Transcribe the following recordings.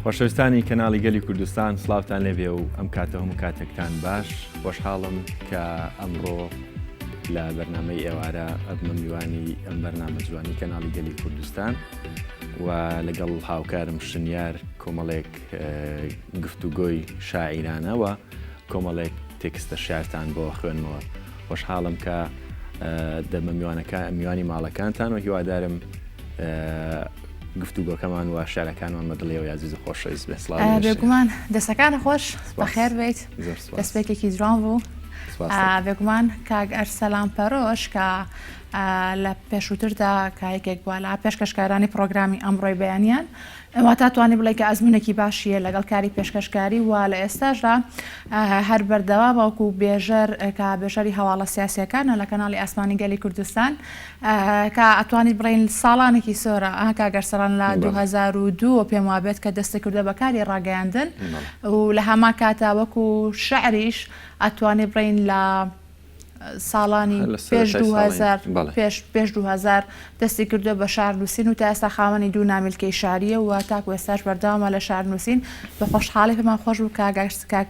خۆشەویستانی کەناڵی گەلی کوردستان سڵاوتان لێبێ و ئەم کاتە هەموو کاتێکتان باش خۆشحاڵم کە ئەمڕۆ لە بەرنامەی ئێوارە ئەبمە میوانی ئەم بەرنامە جوانی کەناڵی گەلی کوردستان و لەگەڵ هاوکارم شنیار کۆمەڵێک گفتوگۆی شاعیرانەوە کۆمەڵێک تێکستە شارتان بۆ خوێنمەوە خۆشحاڵم کە دەبمە میوانی ماڵەکانتان و هیوادارم گفتوگۆکەمان و شارەکانمان مەدڵێ و یازیز و خۆشەویست بێ بێگومان دەستەکانە خۆش بەخێر بێت دەستپێکێکی جوان بوو بێگومان کاک ئەرسەلان پەرۆش کە لە پێشووتردا کایەکێک بووە لە پێشکەشکارانی پرۆگرامی ئەمڕۆی بەیانیان ئەوە تا توانی بڵێ کە ئەزمونێکی باشیە لەگەڵ کاری پێشکەشکاری و لە ئێستاشدا هەر بەردەوا باوکو بێژەر کە بێژەری هەواڵە سیاسیەکانە لە کەناڵی ئاسمانی گەلی کوردستان کە ئەتوانی بڕین ساڵانێکی سۆرە ئاکاگەرسەران لە 2002 پێم وابێت کە دەستی کردە بەکاری ڕاگەیاندن و لە هەما کاتە وەکو شعریش ئەتوانی بڕین لە ساڵانی پێش 2000 دەستی کردو بە شارنووسین و تا ئێستا خاوەنی دوو نامیلکەی شاریە و تاکو ئێستاش بەردەوامە لە شارنووسین بە خۆشحاڵی پێمان خۆش بوو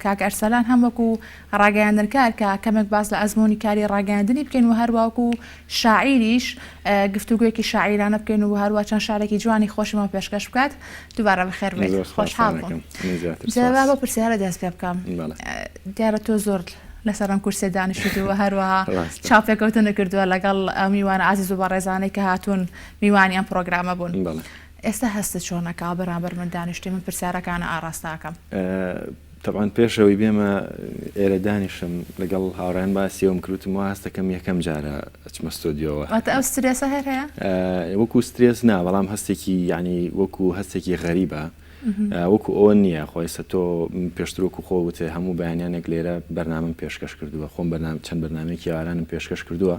کاک ئەرسەلان هەم وەکو ڕاگەیاندنکار کە کەمێک باس لە ئەزمموی کاری ڕاگەیاندنی بکەین و هەروەکو شاعیریش گفتوگویەکی شاعیرانە بکەین و هەروە چەند شارێکی جوانی خۆشیمە پێشکەش بکات دووبارە بەخێر بێت خۆشحاڵ بووم بۆ پرسیارە دەست پێ بکەم دیارە تۆ زۆر لەسەر ئەم کورسێ دانیشتووە هەروەها چاپێکەوتن نەکردووە لەگەڵ میوانە عزیز و بەڕێزانەی کە هاتوون میوانی ئەم پرۆگرامە بوون ئێستا هەستت چۆنەکە بەرامبەر من دانیشتی من پرسیارەکانە ئاراستاکەم طبعاً پێشەوەی بێمە ئێرە دانیشم لەگەڵ هاوڕێن باسیەوەم کردومەوە هەستەکەم یەکەم جارە ئەچمە ستۆدیۆوە ئەو سترێسە هەر هەیە وەکو سترێس نا بەڵام هەستێکی یعنی وەکو هەستێکی غەریبە وەکو ئەوە نییە خۆیسە تۆ پێشترۆکو خۆوتێ هەموو بەیانیانێک لێرە بەرنامەم پێشکەش کردووە خۆم چەند بەرنامێکی ئارانم پێشکەش کردووە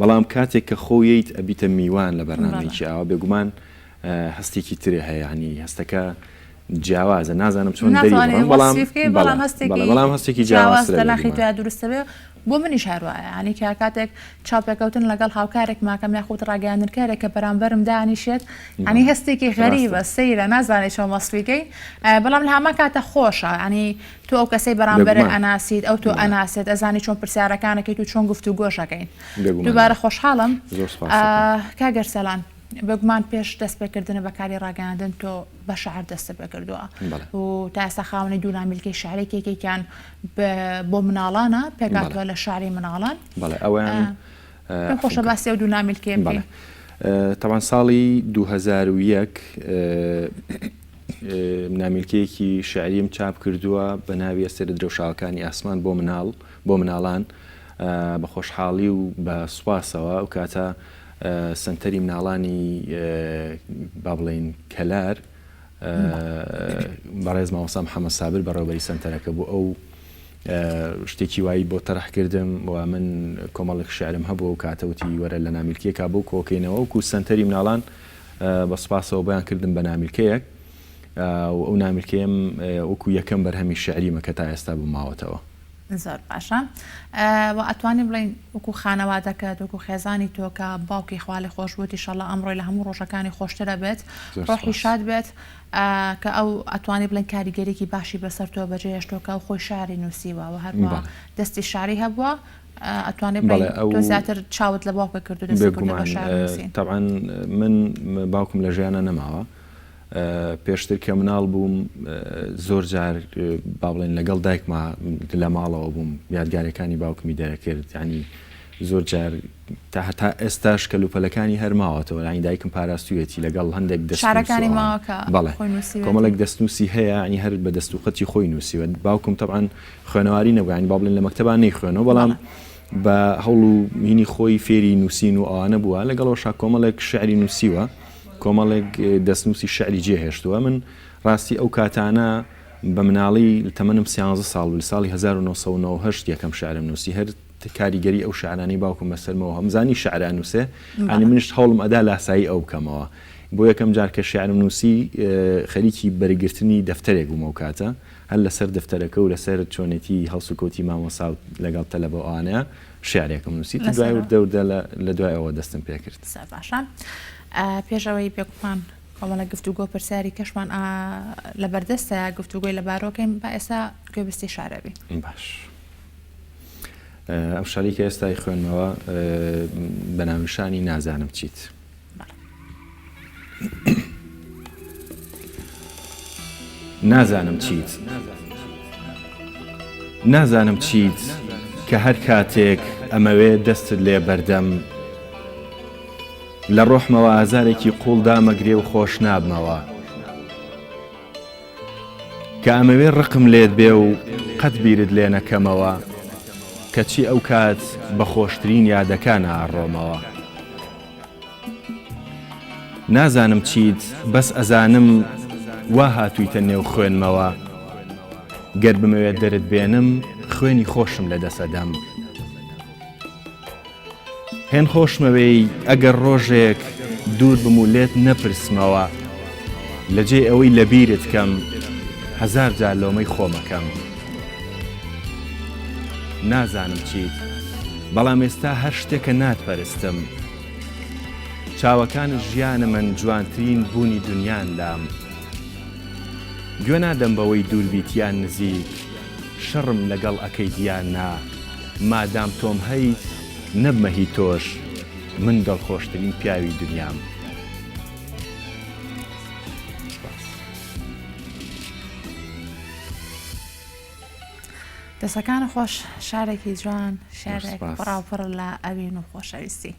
بەڵام کاتێک کە خۆیت ئەبیتە میوان لە بەرنامێکی ئاوە بێگومان هەستێکی ترێ هەیە ینی هەستەکە جیاوازە نازانم چۆن بەڵام هەستێکی جیاواز دەلاخی تویا دروستە بێ بۆ منیش هەروایە ینی کە کاتێک چاپێکەوتن لەگەڵ هاوکارێک ماکەم یاخود ڕاگەیاندنکارێک کە بەرامبەرم دانیشێت ینی هەستێکی غەریبە سەیرە نازانێت چۆن وەسفیکەی بەڵام لە هەمە کاتە خۆشە ینی تۆ ئەو کەسەی بەرامبەرە ئەناسیت ئەو تۆ ئەناسێت ئەزانی چۆن پرسیارەکانەکەیت و چۆن گفتوگۆشەکەین دووبارە خۆشحاڵم کاگەرسەلان بەگومان پێش دەست پێکردنە بەکاری ڕاگەیاندن تۆ بە شەعر دەستە پێکردووە و تا ئێستا خاوەنی دوو نامیلکەی شارێکێکێکیان بۆ مناڵانە پێکاتوە لە شاری مناڵان ئەویان خۆشە باسی ئەو دوو نامیلکێ تاوان ساڵی 2001 نامیلکەیەکی شعریم چاپ کردووە بە ناوی ئەستێرە درەوشاوەکانی ئاسمان بۆ مناڵان بە خۆشحاڵی و بە سوپاسەوە و کاتە سنتەری مناڵانی با بڵێن کەلار بەڕێز مامۆستا محەممەد سابر بەڕێوەبەری سنتەرەکە بوو ئەو شتێکی وایی بۆ تەرەحکردم و من کۆمەڵێک شعرم هەبوو و کاتەوتی وەرە لە نامیلکەیەکا بۆ کۆکەینەوە وەکو سنتەری مناڵان بە سوپاسەوە بەیان کردم بە نامیلکەیەک و ئەو نامیلکەیەم وەکو یەکەم بەرهەمی شعریمە کە تا ئێستا بوو ماوەتەوە زۆر باشە و ئەتوانین بڵین وەکو خانەوادەکەت وەکو خێزانی تۆ کە باوکی خوالی خۆش بووی ئینشەڵڵا ئەمڕۆی لە هەموو ڕۆژەکانی خۆشترە بێت ڕۆحی شاد بێت کە ئەو ئەتوانی بڵێن کاریگەرێکی باشی بەسەر تۆ بەجێهێشتۆ کە ئەو خۆی شاری نووسیوە و هەروە دەستی شاری هەبووە ئەتوانێت تۆ زیاتر چاوت لە باوکە کردو دەستی کردو بە شار نووسین طبعاً من باوکم لە ژیانە نەماوە پێشتر کە مناڵ بووم زۆر جار با بڵێن لەگەڵ دایکما لە ماڵەوە بووم یادگارەکانی باوکمی دەرەکرد ینی زۆر جار تا ئێستاش کەلوپەلەکانی هەرماوەتەوە ینی دایکم پاراستویەتی لەگەڵ هەندێک شارەکانی ماوەکە کۆمەڵێک دەستنووسی هەیە ینی هەر بە دەست و خەتی خۆی نووسیوە باوکم طبعاً خوێنەواری نەبووین با بڵێن لە مەکتەبان نەیخوێنەوە بەڵام بە هەوڵ و مینی خۆی فێری نووسین و ئەوانە بووە لەگەڵەوەشا کۆمەڵێک شعری نووسیوە کۆمەڵێک دەستنووسی شعری جێهێشتووە من ڕاستی ئەو کاتانە بە مناڵی تەمەنم 13 ساڵ و لە ساڵی 1990 یەکەم شعرم نووسی هەر کاریگەری ئەو شعرانی باوکم بەسەرمەوە هەمزانی شعران نووسێ ئەنی منیش هەوڵم ئەدا لاسایی ئەو بکەمەوە بۆ یەکەم جار کە شعرم نووسی خەریکی بەرگرتنی دەفتەرێک بوومە و کاتە هەر لەسەر دەفتەرەکە و لەسەر چۆنێتی هەڵسوکۆتی مامۆسا لەگەڵ تەلەبەوانەیە شعرێکم نووسی دوای وردە لە دوای ئەوە دەستم پێ کرد باشە پێشەوەی پێکمان کۆمەڵە گفتوگۆ پرسیاری کەشمان لەبەردەستە گفتوگۆی لە بارۆکەین با ئێستا گوێبستی شارەبی. باش ئەم شاری کە ئێستای خوێنمەوە بە ناونیشانی نازانم چیت. نازانم چیت نازانم چیت کە هەر کاتێک ئەمەوێ دەستت لێ بەردەم لە ڕۆحمەوە ئازارێکی قوڵدا مەگرێ و خۆش نابمەوە کە ئەمەوێ ڕقم لێت بێ و قەت بیرت لێ نەکەمەوە کەچی ئەو کات بە خۆشترین یادەکانە ئاڕۆمەوە. نازانم چیت بەس ئەزانم وا هاتوویتە نێو خوێنمەوە گەر بمەوێت دەرت بێنم خوێنی خۆشم لە دەسەدەم. هێن خۆشمەوەی ئەگەر ڕۆژێک دوور بم و لێت نەپرسمەوە لەجێ ئەوەی لە بیرت کەم هەزار جار لۆمەی خۆمەکەم. نازانم چیت بەڵام ئێستا هەر شتێکە ناتپەرستم چاوەکان ژیانە من جوانترین بوونی دنیان لام. گوێ نادەم بەوەی دووربیتیان نزیک شەڕم لەگەڵ ئەەکەی دیان نا مادام تۆم هەیت نەبمەهی تۆش من دڵخۆشترین پیاوی دنیام. دەسەکانە خۆش شارێکی جوان شارێک بەڕاوپڕ لە ئەوین و خۆشەویستی.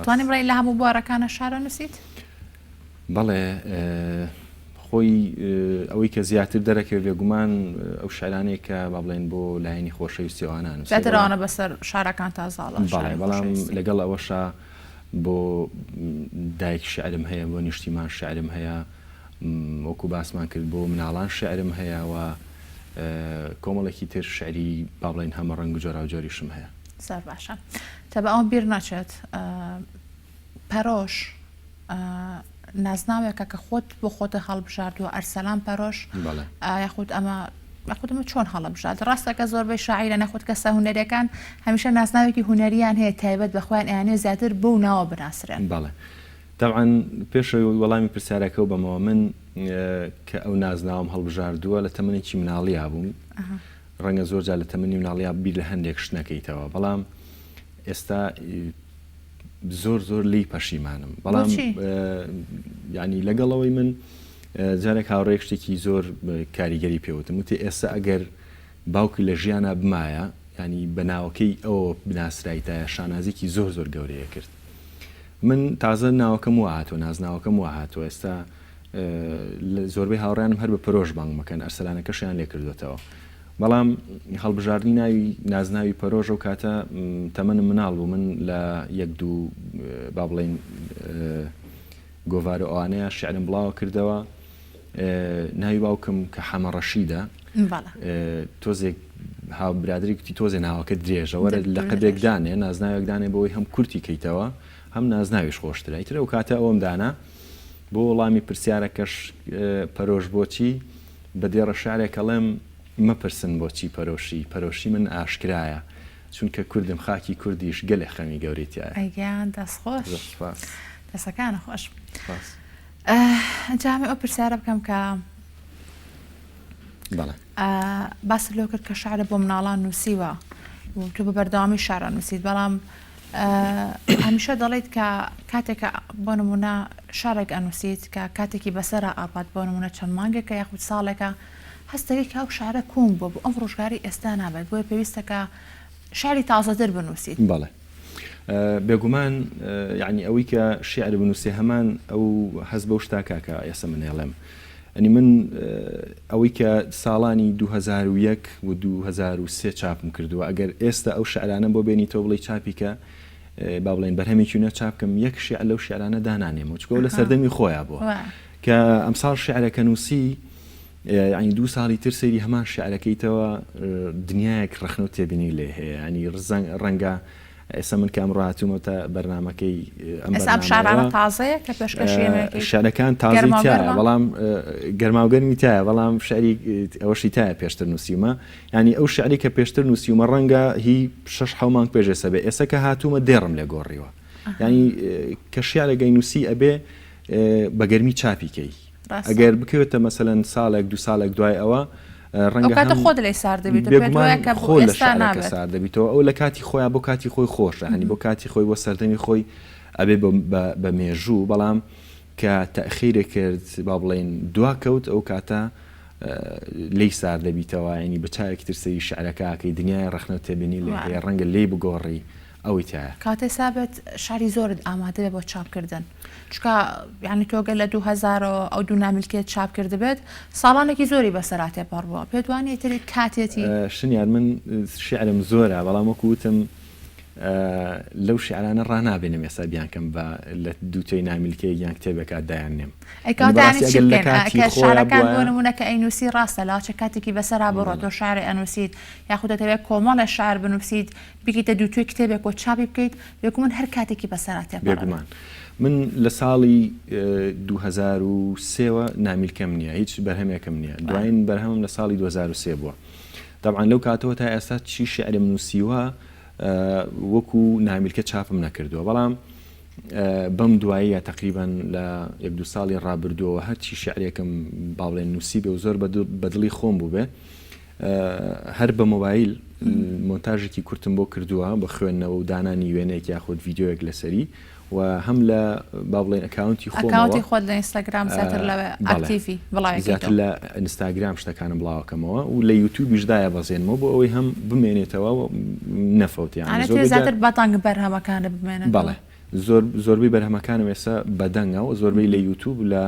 توانیم ڕێی لە هەموو بوارەکانە شارە نووسیت؟ بەڵێ خۆی ئەوەی کە زیاتر دەرەکەوێت بێگومان ئەو شارانەیە کە با بڵێن بۆ لایەنی خۆشەویستیەوانان زیاترەوانە بەسەر شارەکان تازاڵە. بەڵام لەگەڵ ئەوەشە بۆ دایک شعرم هەیە بۆ نیشتیمان شعرم هەیە وەکو باسمان کرد بۆ مناڵان شعرم هەیە و کۆمەڵێکی تر شعری با بڵێن هەمە ڕەنگ و جۆرا و جۆریشم هەیە. زۆر باشە تا بە ئەوم بیر ناچێت پەرۆش نازناوێکە کە خۆت بۆ خۆتە هەڵبژاردووە ئەرسەلان پەرۆش یاخود ئەمە چۆن هەڵبژات ڕاستەکە زۆربەی شاعیرە نەخود کەسە هونەریەکان هەمیشە نازناوێکی هونەریان هەیە تایبەت بەخۆیان ئەیانێ زیاتر بۆ ناوە بناسرێن. بەڵێ طبعاً پێشەوەی وەڵامی پرسیارەکە بەمەوە من کە ئەو نازناوم هەڵبژاردووە لە تەمەنێکی مناڵیا بووم ڕەنگە زۆر جار لە تەمەنی مناڵیا بیر لە هەندێک شت نەکەیتەوە بەڵام ئێستا زۆر لی پەشیمانم. بەڵام ینی لەگەڵەوەی من جارێک هاوڕێک شتێکی زۆر کاریگەری پێوتم وتی ئێستا ئەگەر باوکی لە ژیانە بمایە ینی بەناوەکەی ئەوە بناسرایتایە شانازێکی زۆر گەورەیە کرد. من تازە ناوەکەم وهاتوە نازناوەکەم وهاتوە ئێستا زۆربەی هاوڕیانم هەر بە پەرۆش بانگ مەکەن ئەرسەلانەکەشیان لێ کردوێتەوە. بەڵام هەڵبژاردنی ناوی نازناوی پەرۆژە و کاتە تەمەنم مناڵ بوو من لە یەک دوو با بڵێن گۆڤارە ئەوانەیە شعرم بڵاوە کردەوە ناوی باوکم کە حەمە ڕەشیدە تۆزێک هاو برادری گوتی تۆزێ ناوەکە درێژە وەرە لە قەدێکدانێ نازناوێکدانێ بۆی هەم کورتی کەیتەوە هەم نازناویش خۆشترە ئیترە و کاتە ئەوەم دانا بۆ وەڵامی پرسیارەکەش پەرۆژ بۆچی بە دێڕە شارێکەڵێم مەپرسن بۆچی پەرۆشی من ئاشکرایە چونکە کوردم خاکی کوردیش گەلێ خەمی گەورێتیایە. ئەیگیان دەستخۆش دەسەکانە خۆش. جامی ئەو پرسیارە بکەم کە باس لۆ کرد کە شعرە بۆ مناڵان نووسیوە و تو بە بەردەوامی شارە نووسیت بەڵام هەمیشە دەڵێیت کە کاتێکە بۆ نمونە شارێک ئەنووسیت کە کاتێکی بەسەرە ئاپات بۆ نمونە چەند مانگێکە یاخود ساڵێکە هەستەوەی کە ئەو شارە کوم بۆ ئەم ڕۆژگاری ئێستا نابێت بۆیە پێویستەکە شاری تازەتر بنووسیت. بەڵێ بێگومان یعنی ئەوەی کە شعر بنووسێ هەمان ئەو هەست بەو شتاکاکە ئێستا منێڵێم ئەنی من ئەوەی کە ساڵانی 2001 و 2003 چاپم کردووە ئەگەر ئێستا ئەو شعرانە بۆ بێنیتەوە بڵێ چاپیکە با بڵێن بەرهەمێکی نە چاپکەم یەک شیعر لەو شعرانە دانانێمەوە چکۆ لە سەردەمی خۆیان بووە کە ئەمساڵ شعرەکە نووسی ینی 2 ساڵی تر سەیری هەمان شعرەکەیتەوە دنیایەک ڕەخنە و تێبینی لێ هەیە ینی ڕەنگە ئێستا من کام ڕاتومەتە بەرنامەکەی ئەم شارانە تازەیە کە پێشکەشی شارەکان تازەی تایە بەڵام گەرماوگەرمی تایە بەڵام شعری ئەوەشی تایە پێشتر نووسیمە ینی ئەو شعری کە پێشتر نووسیمە ڕەنگە هی 6 مانگ پێشێسە بێ ئێستا کە هاتوومە دێڕم لێ گۆڕیوە ینی کە شیارەگەی نووسی ئەبێ بە گەرمی چاپیکەی ئەگەر بکەوێتە مەسەلەن ساڵێک دو ساڵێک دوای ئەوە ڕەنگە خۆ لێ سار دەبێت خۆ لە شارەکە سار دەبێتەوە ئەو لە کاتی خۆیان بۆ کاتی خۆی خۆشە هەنی بۆ کاتی خۆی بۆ سەردەمی خۆی ئەبێ بە مێژوو بەڵام کە تەخیرە کرد با بڵێن دواکەوت ئەو کاتە لی سار دەبیتەوە ینی بە چاوێکی ترسەی شعرەکەکەی دنیای ڕەخنە تێبینی لێ هەیە ڕەنگە لێ بگۆڕی ئەوەی تایە کاتێ سابێت شاری زۆرت ئامادە بێ بۆ چاپکردن چکە یعنی تۆگە لە 2000 ئەو دوو ناملکێت چاپ کرد بێت ساڵانێکی زۆری بەسەراتێ پەڕ بووە پێت وانێت تری کاتێتی شنیار من شعرم زۆرە بەڵام وەکوتم لەو شعرانە ڕنابێنم ێستا بیانکەم بە لە دووتۆی ناملکەی یان کتێبێکات دایانێم شارەکان بۆ نمونە کە ئەینووسی ڕاستە لاچە کاتێکی بەسەرا بڕۆ تۆ شارێ ئەنووسیت یاخود دەتەوێت کۆمەڵە شار بنووسیت بگیتە دووتۆی کتێبێک بۆ چاپی بکەیت بێکو من هەر کاتێکی بەسەراتێ بێگومان من لە ساڵی 2003 نامیلکەم نییە هیچ بەرهەمێکم نییە دوایین بەرهەمم لە ساڵی 2003 بووە طبعا لەو کاتەوە تا ئێستا چی شعرم نووسیوە وەکو نامیلکە چاپم نەکردووە بەڵام بەم دواییە تقریبا لە یەک دو ساڵی ڕابردووەوە هەرچی شعرێکم باڵێن نووسی بێ و زۆر بەدڵی خۆم بوو بێ هەر بە مۆبایل مۆنتاژێکی کورتم بۆ کردووە بە خوێندنەوە و دانانی وێنەیەک یاخود ڤیددیۆیەک لەسەری و هەم لە با بڵێن ئەکاونتی خۆت لە ئینستاگرام زیاتر لە ئاکتیڤی زیاتر لە ئینستاگرام شتەکانم بڵاوکەمەوە و لە یوتیوبیشدایە بەزێنمەوە بۆ ئەوەی هەم بمێنێتەوە نەفەوتیان زیاتر بەتانگ بەرهەمەکانە بمێنن بەڵێ زۆربەی بەرهەمەکانم ئێستا بەدەنگە و زۆربەی لە یوتیوب لە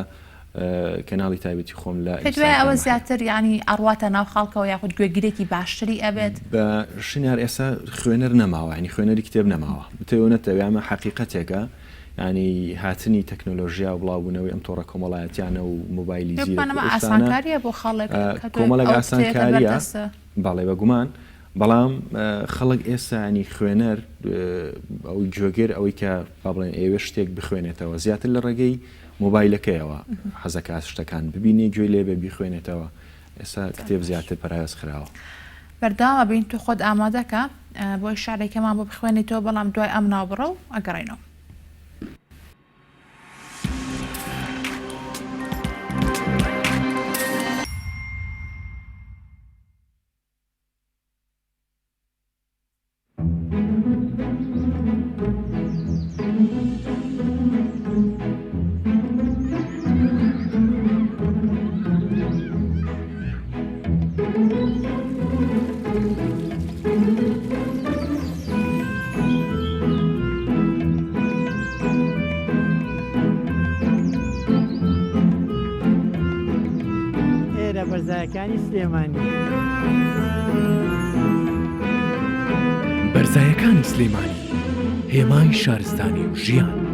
کەناڵی تایبەتی خۆم لە ئەوە زیاتر ینی ئەڕواتە ناو خاڵکەوە یاخود گوێگرێکی باشتری ئەبێت بە شنیار ئێستا خوێنەر نەماوە ینی خوێنەری کتێب نەماوە بتەوێنێتەوە ئەمە حقیقەتێکە ینی هاتنی تەکنۆلۆژیا و بڵاوبوونەوەی ئەم تۆڕە کۆمەڵایەتیانە و مۆبایلی ئاسانکاریە بۆ خەڵک کۆمەڵێک ئاسانکاریە باڵێ بەگومان بەڵام خەڵک ئێستا ینی خوێنەر ئەو جۆگەر ئەوەی کە با بڵێن ئێوە شتێک بخوێنێتەوە زیاتر لە ڕێگەی مۆبایلەکەیەوە حەزەکات شتەکان ببینێ گوێ لێ بێ بیخوێنێتەوە ئێستا کتێب زیاتر پەرایەز خراوە بەرداوە بین تو خۆت ئامادەکە بۆی شارێکەمان بۆ بخوێنیتەوە بەڵام دوای ئەم ناوبڕە و ئەگەڕێنەوە بەرزایەکانی سلێمانی بەرزایەکانی سلێمانی هێمای شارستانی و ژیان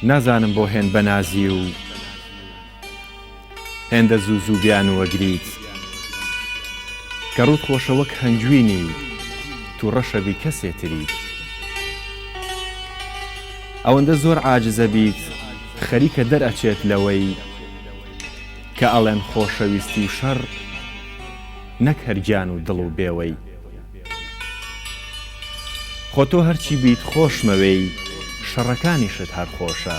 نازانم بۆ هێن بەنازی و هێندە زوو زووبیان و وەگریت کە ڕوت خۆشە وەک هەنگوینی تو ڕەشەبی کەسێتری ئەوەندە زۆر عاجزە بیت خەریکە دەرئەچێت لەوەی کە ئەڵێن خۆشەویستی و شەڕ نەک هەرگیان و دڵ و بێوەی خۆ تۆ هەرچی بیت خۆشمەوەی شەڕەکانیشت هەر خۆشە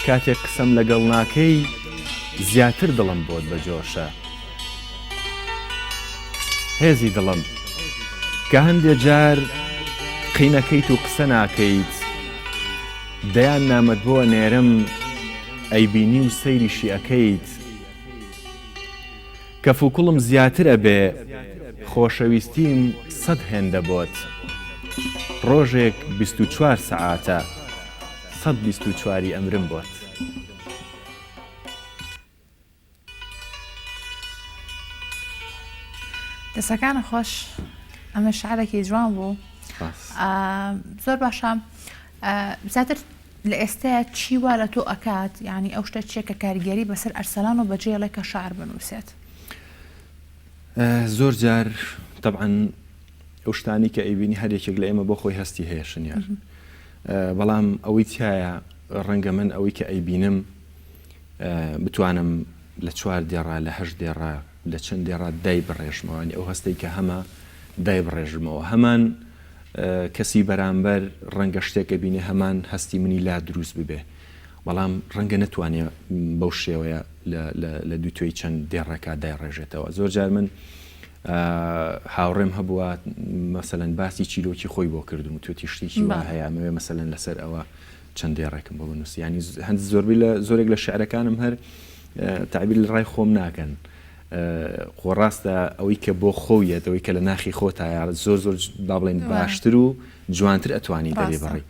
کاتێک قسەم لەگەڵ ناکەی زیاتر دڵم بۆت بەجۆشە هێزی دڵم کە هەندێک جار قینەکەیت و قسە ناکەیت دەیان نامەت بۆ نێرم ئەیبینی و سەیریشی ئەەکەیت کە فوکوڵم زیاترە بێ خۆشەویستیم 100 هێندە بۆت ڕۆژێک 24 سەعاتە 124 ئەمرم بۆت دەسەکانە خۆش ئەمە شعرێکی جوان بوو زۆر باشە زیاتر لە ئێستاە چی وا لە تۆ ئەکات یعنی ئەو شتە چێکە کاریگەری بەسەر ئەرسەلان و بەجێڵێک کە شعر بنووسێت زۆر جار طبعا ئەو شتانی کە ئەیبینی هەرێکێک لە ئێمە بۆ خۆی هەستی هەیە شنیار بەڵام ئەوەی تایە ڕەنگە من ئەوەی کە ئەیبینم بتوانم لە 4 دێڕا لە 8 دێڕا لە چەند دێڕا دای بڕێژمەوەنی ئەو هەستەی کە هەمە دای بڕێژمەوە هەمان کەسی بەرامبەر ڕەنگە شتێکە بینێ هەمان هەستی منی لا دروست ببێ بەڵام ڕەنگە نتوانێت بەو شێوەیە لە دووتۆی چەند دێڕەکە دای ڕێژێتەوە زۆر جار من هاوڕێم هەبووە مەسەلەن باسی چیرۆکی خۆی بۆ کردم و توێتی شتێکی وا هەیە ئەمەوێ مەسەلەن لەسەر ئەوە چەند دێڕێکم بۆ بنووسی ینی هەند زۆربەی لە زۆرێک لە شعرەکانم هەر تعبیر لە ڕای خۆم ناکەن خۆ ڕاستە ئەوەی کە بۆ خۆیەت ئەوەی کە لە ناخی خۆتایە زۆر با بڵێن باشتر و جوانتر ئەتوانی دەبێ بڕی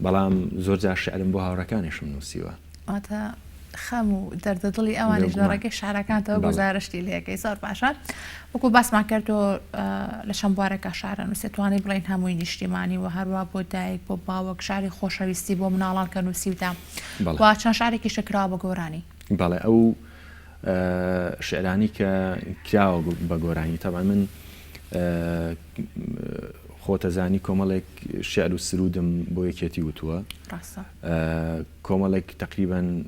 بەڵام زۆر جار شعرم بۆ هاوڕەکانیشم نووسیوە خەم و دەردەدڵی ئەوانی ژۆڕەکەی شارەکانتەوە گوزارشتی لەکەی زۆر باشە وەکو باسمان کردو لە شەمبوارێکە شارە نووسێت توانێت بڵین هەمووی نیشتیمانی و هەروە بۆ دایک بۆ باوەک شاری خۆشەویستی بۆ مناڵان کە نووسیودا وا چەند شارێکی شکراوە بە گۆرانی بەڵێ ئەو شعرانی کە کراوە بە گۆرانی تەبان من خۆتەزانی کۆمەڵێک شعر و سرودم بۆ یەکێتی وتووە کۆمەڵێک تقریبان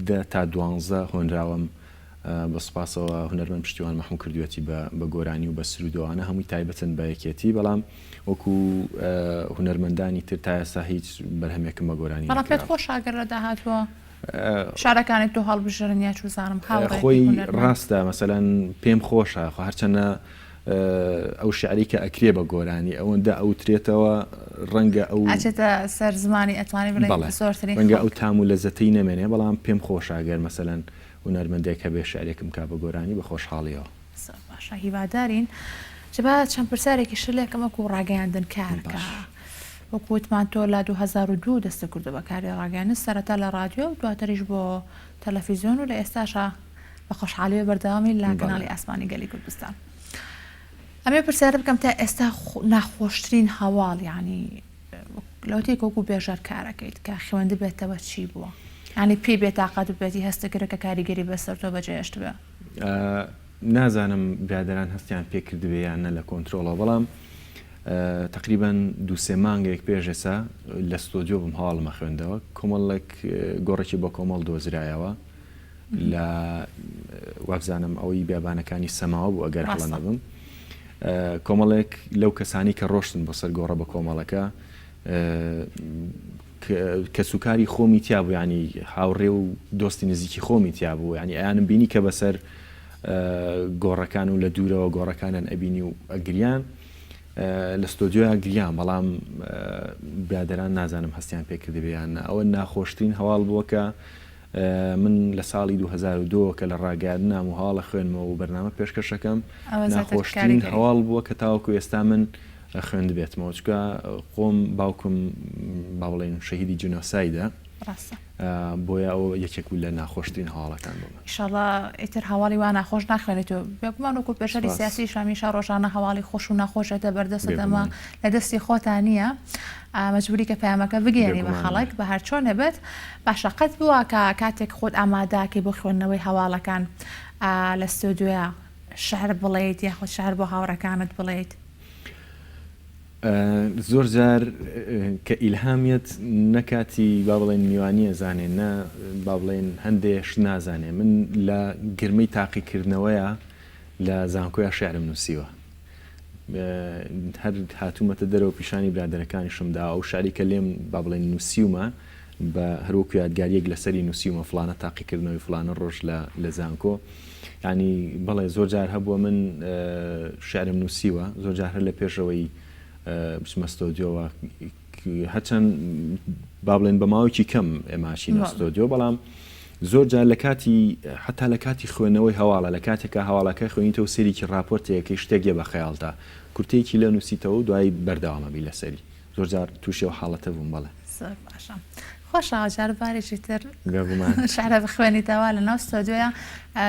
10 تا 12 هۆنراوم بە سوپاسەوە هونەرمەند پشتیوان مەحموود کردوێتی بە گۆرانی و بە سرودەوانە هەمووی تایبەتن بە یەکێتی بەڵام وەکو هونەرمەندانی تر تا ئێستا هیچ بەرهەمێکم بە گۆرانی بەڵام پێت خۆش ئاگەر داهاتوە شارەکانێک تۆ هەڵبژێرن یا چوزانم خۆی ڕاستە مەسەلەن پێم خۆشە هەرچەنە ئەو شعری کە ئەکرێ بە گۆرانی ئەوەندە ئەوترێتەوە ڕەنگە ئەو ئاچێتە سەر زمانی ئەتوانی ڕەنگە ئەو تام و لەزەتەی نەمێنێ بەڵام پێم خۆشاگەر مەسەلەن هونەرمەندێک کە بێ شعرێکم کا بە گۆرانی بە خۆشحاڵیەوە باشە هیوادارین جەبا چەند پرسیارێکی شلێکم وەکو ڕاگەیاندن کارکە وەکووتمان تۆ لە 2002 دەستە کردو بە کاری ڕاگەیاندن سەرەتا لە رادیۆ و دواتریش بۆ تەلەڤیزیۆن و لە ئێستاشە بە خۆشحاڵی بەردەوامی لە کەناڵی ئاسمانی گەلی کوردستان ئەمێ پرسیارە بکەم تا ئێستا ناخۆشترین هەواڵ ینی لەوتێک وەکو بێژەر کارەکەیت کە خوێندە بێتەوە چی بووە ینی پێی بێتاقەت بێتی هەستەگرە کە کاریگەری بەسەر تۆ بەجێهێشت بێ نازانم برادران هەستیان پێکردبێ یان نە لە کۆنتترۆڵەوە بەڵام تقریبا 2-3 مانگێک پێش ئێستا لە ستۆدیۆ بم هەواڵمە خوێندەوە کۆمەڵێک گۆڕێکی بە کۆمەڵ دۆزرایەوە لە وابزانم ئەوەی بیابانەکانی سەماوە بوو ئەگەر هەڵە نەبم کۆمەڵێک لەو کەسانی کە ڕۆشتن بۆ سەر گۆڕە بە کۆمەڵەکە کە سوکاری خۆمی تیا بوو ینی هاوڕێ و دۆستی نزیکی خۆمی تیا بوو ینی ئەیانم بینی کە بەسەر گۆڕەکان و لە دوورەوە گۆڕەکانیان ئەبینی و ئەگریان لە ستۆدیۆیا گریان بەڵام برادران نازانم هەستیان پێکردبیان ئەوە ناخۆشترین هەواڵ بووە کە من لە ساڵی 2002 کە لە ڕاگەاندنام و هەواڵە خوێنمەوە و بەرنامە پێشکەشەکەم ناخۆشترین هەواڵ بووە کە تاوەکو ئێستا من خوێند بێتمەوە چکە خۆم باوکم با بڵێن شەهیدی جنۆسایدە بۆیە ئەو یەکێک لە ناخۆشترین هەواڵەکان بووم ئینشاڵڵا ئیتر هەواڵی وان ناخۆش ناخوێنێتەوە بێگومان وەکو پێشەری سیاسی شامیشا ڕۆژانە هەواڵی خۆش و ناخۆشێتە بەردەستە دەما لە دەستی خۆتان نییە مەجبوری کە پەیامەکە بگێنی بە خەڵک بە هەر چۆنە بێت باشە قەت بووە کە کاتێک خۆت ئاماداکەی بۆ خوێندنەوەی هەواڵەکان لە ستۆدیۆیە شعر بڵێیت یاخۆ شعر بۆ هاوڕەکانت بڵێیت زۆر جار کە ئیلهامیت نەکاتی با بڵێن میوانیە زانێ نە با بڵێن هەندێش نازانێ من لە گرمەی تاقیکردنەوەیە لە زانکۆیە شعرم نووسیوە هەر هاتوومەتە دەرەوە پیشانی برادەرەکانیشمدا ئەو شعری کە لێم با بڵێن نووسیومە بە هەروەکو یادگاریەک لەسەری نووسیومە فلانە تاقیکردنەوەی فلانە ڕۆژ لە زانکۆ ینی بەڵێ زۆر جار هەبووە من شعرم نووسیوە زۆر جار هەر لە پێشەوەی بچمە ستۆدیۆوە هەرچەند با بڵێن بە ماوەیەکی کەم ئێماشینە ستۆدیۆ بەڵام زۆر جار لە کاتی حتا لە کاتی خوێنەوەی هەواڵە لە کاتێکە هەواڵەکە خوێنیتەوە سەرێکی راپۆرتەیەکەی شتێکێ بە خەیاڵتا کورتەیەکی لە نووسیتەوە دوای بەردەوامەبی لەسەری زۆر جار تووشەوە حاڵەتە بووم بەڵێ خۆشەوە جاربارێکی تر شعرە بخوێنیتەوە لە ناو ستۆدیۆیە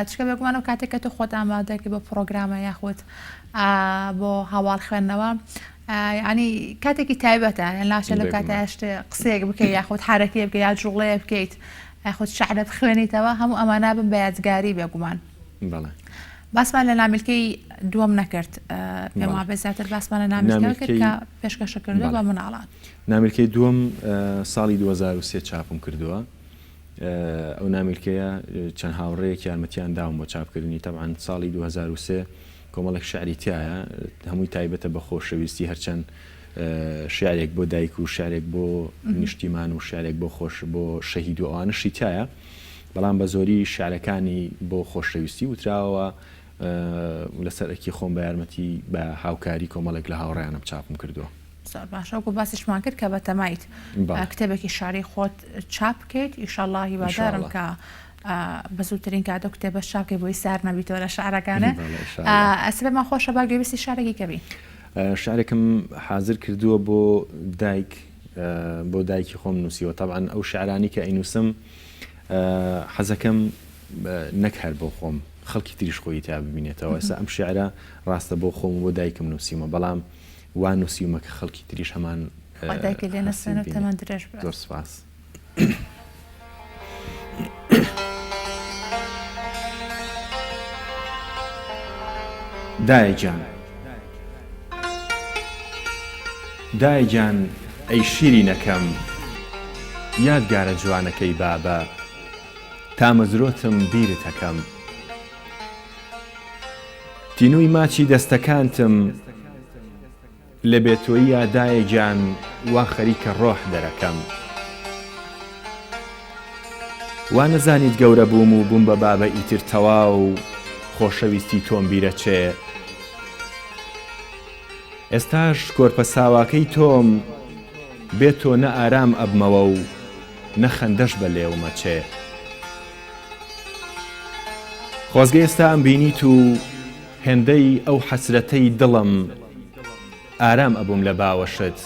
چکە بێگومانەوە کاتێک کە تۆ خۆت ئامادەکەی بە پرۆگرامە یاخود بۆ هەواڵ خوێندنەوە ینی کاتێکی تایبەتە لاشە لەو کاتە قسەیەک بکەیت یاخود حرەکەی بکەیت یا جوڵەیە بکەیت یاخود شعرە بخوێنیتەوە هەموو ئەمانە بن بە یادگاری بێگومان باسمان لە نامیلکەی دووەم نەکرد پێم وابێ زیاتر باسمان لە نامیلکەوە کرد کە پێشکەشە کردو بە مناڵان. نامیلکەی دووەم ساڵی 2023 چاپم کردووە. ئەو نامیلکەیە چەند هاوڕێیەک یارمەتیان داوم بۆ چاپکردنی تەبعاً ساڵی 2023 کۆمەڵێک شعری تایە هەمووی تایبەتە بە خۆشەویستی هەرچەند شعرێک بۆ دایک و شعرێک بۆ نیشتیمان و شعرێک بۆ خۆش بۆ شەهید و ئەوانشی تایە بەڵام بە زۆری شعرەکانی بۆ خۆشەویستی وتراوە لەسەرەکی خۆم بە یارمەتی بە هاوکاری کۆمەڵێک لە هاوڕێیانم چاپم کردووە. زۆر باشە وەکو باسیشمان کرد کە بە تەمایت کتێبێکی شاری خۆت چاپ بکەیت ئیشەڵڵا هیوادارم کە بە زووترین کاتۆ کتێبە چاپکەی بۆی سار نەبیتەوە لە شعرەکانە. ئەسبێمان خۆشە با گوێویستی شارێکی کەبی. شعرێکم حاضر کردووە بۆ دایک بۆ دایکی خۆم نووسیوە تەبعاً ئەو شعرانی کە ئەینووسم حەزەکەم نەک هەر بۆ خۆم خەڵکی تریش خۆی تا ببینێتەوە ئێستا ئەم شعرە ڕاستە بۆ خۆم بۆ دایکم نووسیمە بەڵام وان نووسیمە کە خەڵکی تریش هەمان دایکە لێ نەسێنە تەمەن درێژ بێت. زۆر سوپاس. دایجان دایجان ئەی شیرینەکەم یادگارە جوانەکەی بابە تا مەزرۆتم بیرت ئەکەم تینووی ماچی دەستەکانتم لە بێتۆیە دایجان وا خەریکە ڕۆح دەرەکەم وا نەزانیت گەورە بووم و بووم بە بابە ئیتر تەواو خۆشەویستی تۆم بیرە چێ ئێستاش کۆرپە ساواکەی تۆم بێتۆ نە ئارام ئەبمەوە و نە خەندەش بە لێومە چێ خۆزگە ئێستا ئەم بینیت و هێندەی ئەو حەسرەتەی دڵم ئارام ئەبووم لە باوەشت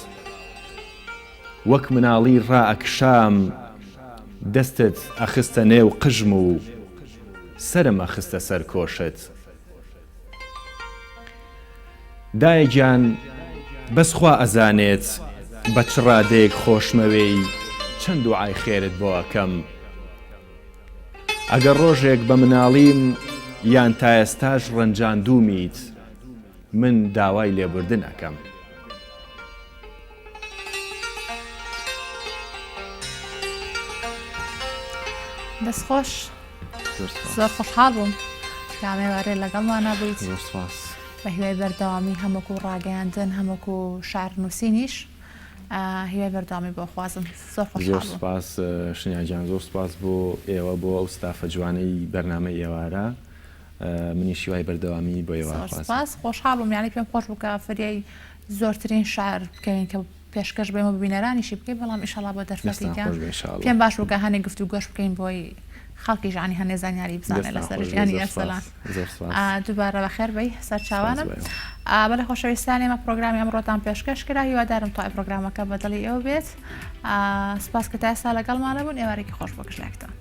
وەک مناڵی ڕائەکشام دەستت ئەخستە نێو قژم و سرم ئەخستە سەر کۆشت دایجان بەس خوا ئەزانێت بە چ ڕادەیەک خۆشمەوەی چەند دوعای خێرت بۆ ئەکەم ئەگەر ڕۆژێک بە مناڵیم یان تا ئێستاش ڕەنجاندوومیت من داوای لێبوردن ئەکەم دەستخۆش زۆر خۆشحاڵ بووم کامێوارێ لەگەڵمانە بوویت بە هیوای بەردەوامی هەمووکو ڕاگەیاندن هەمووکو شعر نووسینیش هیوای بەردەوامی بۆ خوازم زۆر خۆشحاڵ بووم. زۆر سپاس شنیاجان زۆر سپاس بۆ ئێوە بۆ ئەو ستافە جوانەی بەرنامەی ئێوارە منیش هیوای بەردەوامی بۆ ئێوە سپاس خۆشحاڵ بووم یعنی پێم خۆش بوو کە فریای زۆرترین شعر بکەین کە پێشکەش بێمە ببینەرانیشی بکەین بەڵام ئیشەڵا بۆ دەرفەتیکان پێم باش بوو کە هەنێک گفتو گۆش بکەین بۆی خەڵکی ژانی هەنێ زانیاری بزانێ لەسەر ژیانی ئەرسەلان دووبارە بەخێر بەی سەرچاوانم بەڵێ خۆشەویستانی ئەمە پرۆگرامی ئەمڕۆتان پێشکەش کرا هیوادارم تای پرۆگرامەکە بەدڵی ئێوە بێت سپاس کە تا ئێستا لەگەڵمانە بوون ئێوارێکی خۆش بۆ گشتێکتان